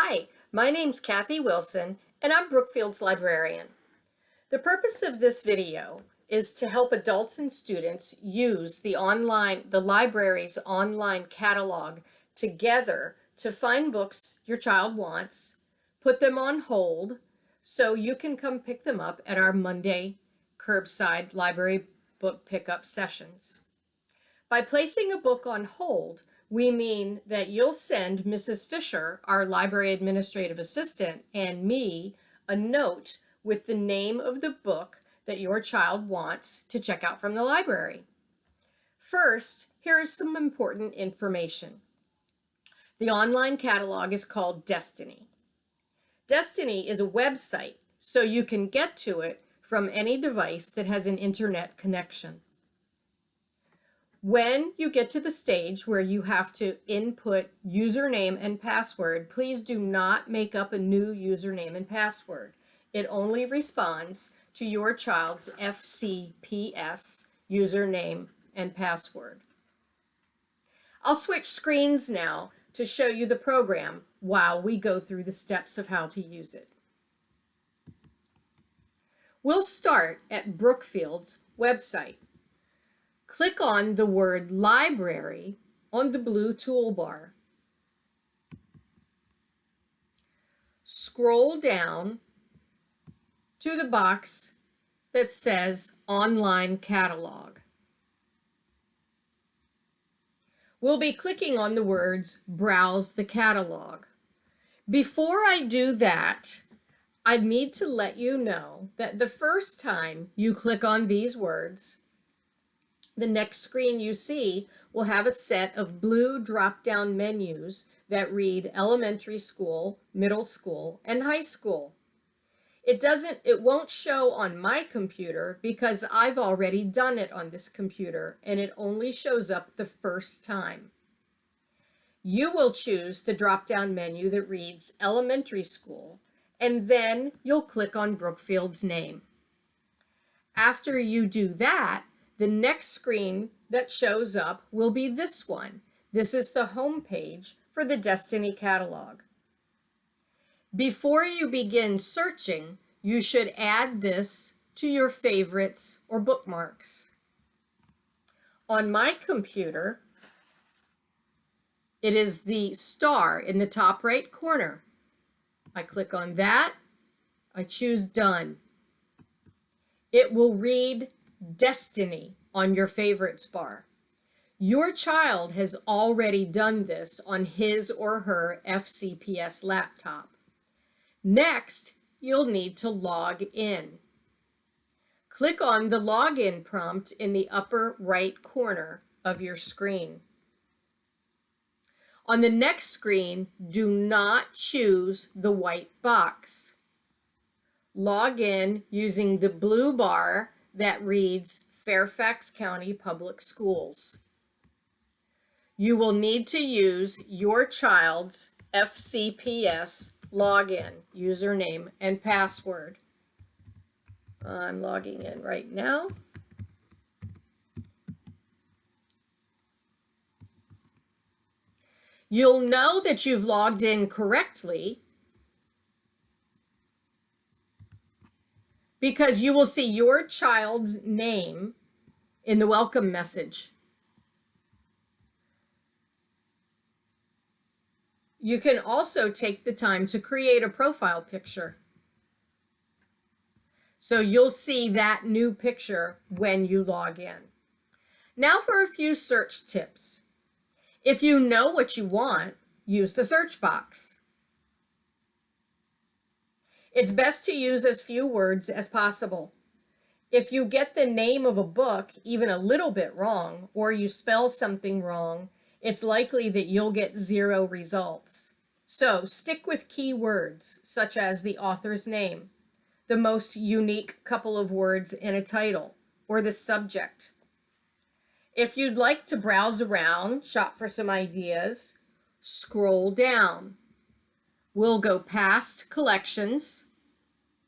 Hi, my name's Kathy Wilson, and I'm Brookfield's librarian. The purpose of this video is to help adults and students use the library's online catalog together to find books your child wants, put them on hold so you can come pick them up at our Monday curbside library book pickup sessions. By placing a book on hold, we mean that you'll send Mrs. Fisher, our library administrative assistant, and me a note with the name of the book that your child wants to check out from the library. First, here is some important information. The online catalog is called Destiny. Destiny is a website, so you can get to it from any device that has an internet connection. When you get to the stage where you have to input username and password, please do not make up a new username and password. It only responds to your child's FCPS username and password. I'll switch screens now to show you the program while we go through the steps of how to use it. We'll start at Brookfield's website. Click on the word library on the blue toolbar. Scroll down to the box that says Online Catalog. We'll be clicking on the words Browse the Catalog. Before I do that, I need to let you know that the first time you click on these words, the next screen you see will have a set of blue drop-down menus that read elementary school, middle school, and high school. It won't show on my computer because I've already done it on this computer, and it only shows up the first time. You will choose the drop-down menu that reads elementary school, and then you'll click on Brookfield's name. After you do that, the next screen that shows up will be this one. This is the home page for the Destiny catalog. Before you begin searching, you should add this to your favorites or bookmarks. On my computer, it is the star in the top right corner. I click on that. I choose Done. It will read Destiny on your favorites bar. Your child has already done this on his or her FCPS laptop. Next, you'll need to log in. Click on the login prompt in the upper right corner of your screen. On the next screen, do not choose the white box. Log in using the blue bar that reads Fairfax County Public Schools. You will need to use your child's FCPS login, username, and password. I'm logging in right now. You'll know that you've logged in correctly because you will see your child's name in the welcome message. You can also take the time to create a profile picture. So you'll see that new picture when you log in. Now for a few search tips. If you know what you want, use the search box. It's best to use as few words as possible. If you get the name of a book even a little bit wrong, or you spell something wrong, it's likely that you'll get 0 results. So stick with keywords such as the author's name, the most unique couple of words in a title, or the subject. If you'd like to browse around, shop for some ideas, scroll down. We'll go past collections,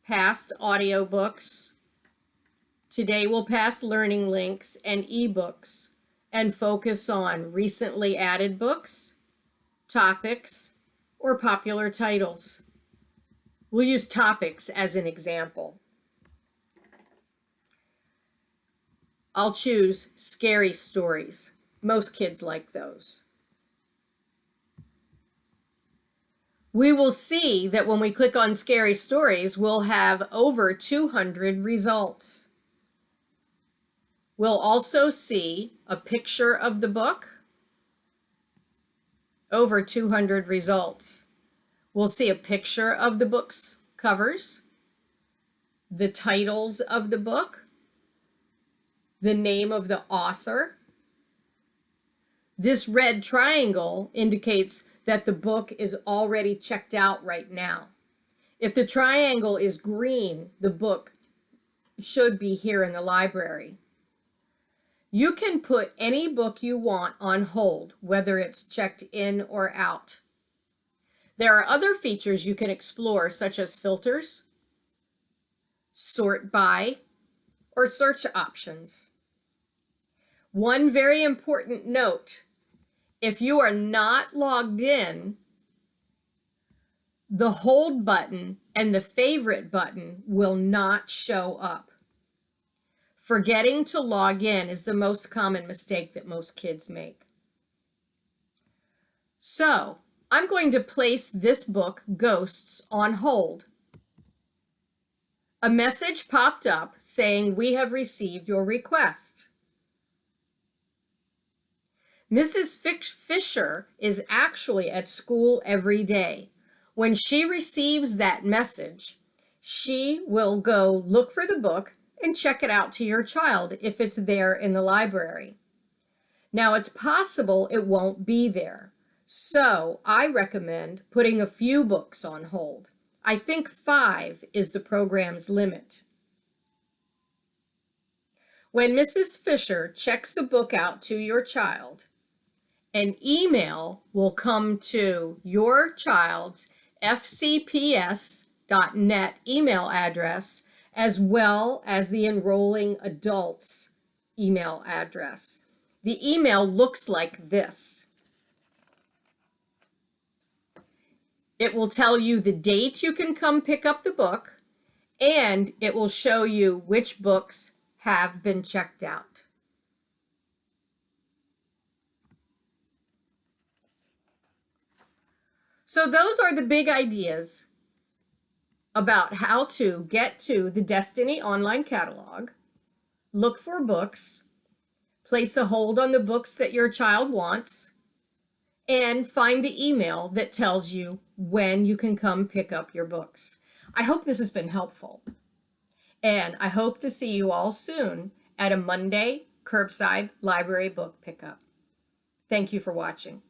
past audiobooks. Today we'll pass learning links and ebooks and focus on recently added books, topics, or popular titles. We'll use topics as an example. I'll choose scary stories. Most kids like those. We will see that when we click on scary stories, we'll have over 200 results. We'll also see a picture of the book, over 200 results. We'll see a picture of the book's covers, the titles of the book, the name of the author. This red triangle indicates that the book is already checked out right now. If the triangle is green, the book should be here in the library. You can put any book you want on hold, whether it's checked in or out. There are other features you can explore, such as filters, sort by, or search options. One very important note: if you are not logged in, the hold button and the favorite button will not show up. Forgetting to log in is the most common mistake that most kids make. So, I'm going to place this book, Ghosts, on hold. A message popped up saying we have received your request. Mrs. Fisher is actually at school every day. When she receives that message, she will go look for the book and check it out to your child if it's there in the library. Now, it's possible it won't be there, so I recommend putting a few books on hold. I think 5 is the program's limit. When Mrs. Fisher checks the book out to your child, an email will come to your child's fcps.net email address, as well as the enrolling adult's email address. The email looks like this. It will tell you the date you can come pick up the book, and it will show you which books have been checked out. So those are the big ideas about how to get to the Destiny online catalog, look for books, place a hold on the books that your child wants, and find the email that tells you when you can come pick up your books. I hope this has been helpful, and I hope to see you all soon at a Monday curbside library book pickup. Thank you for watching.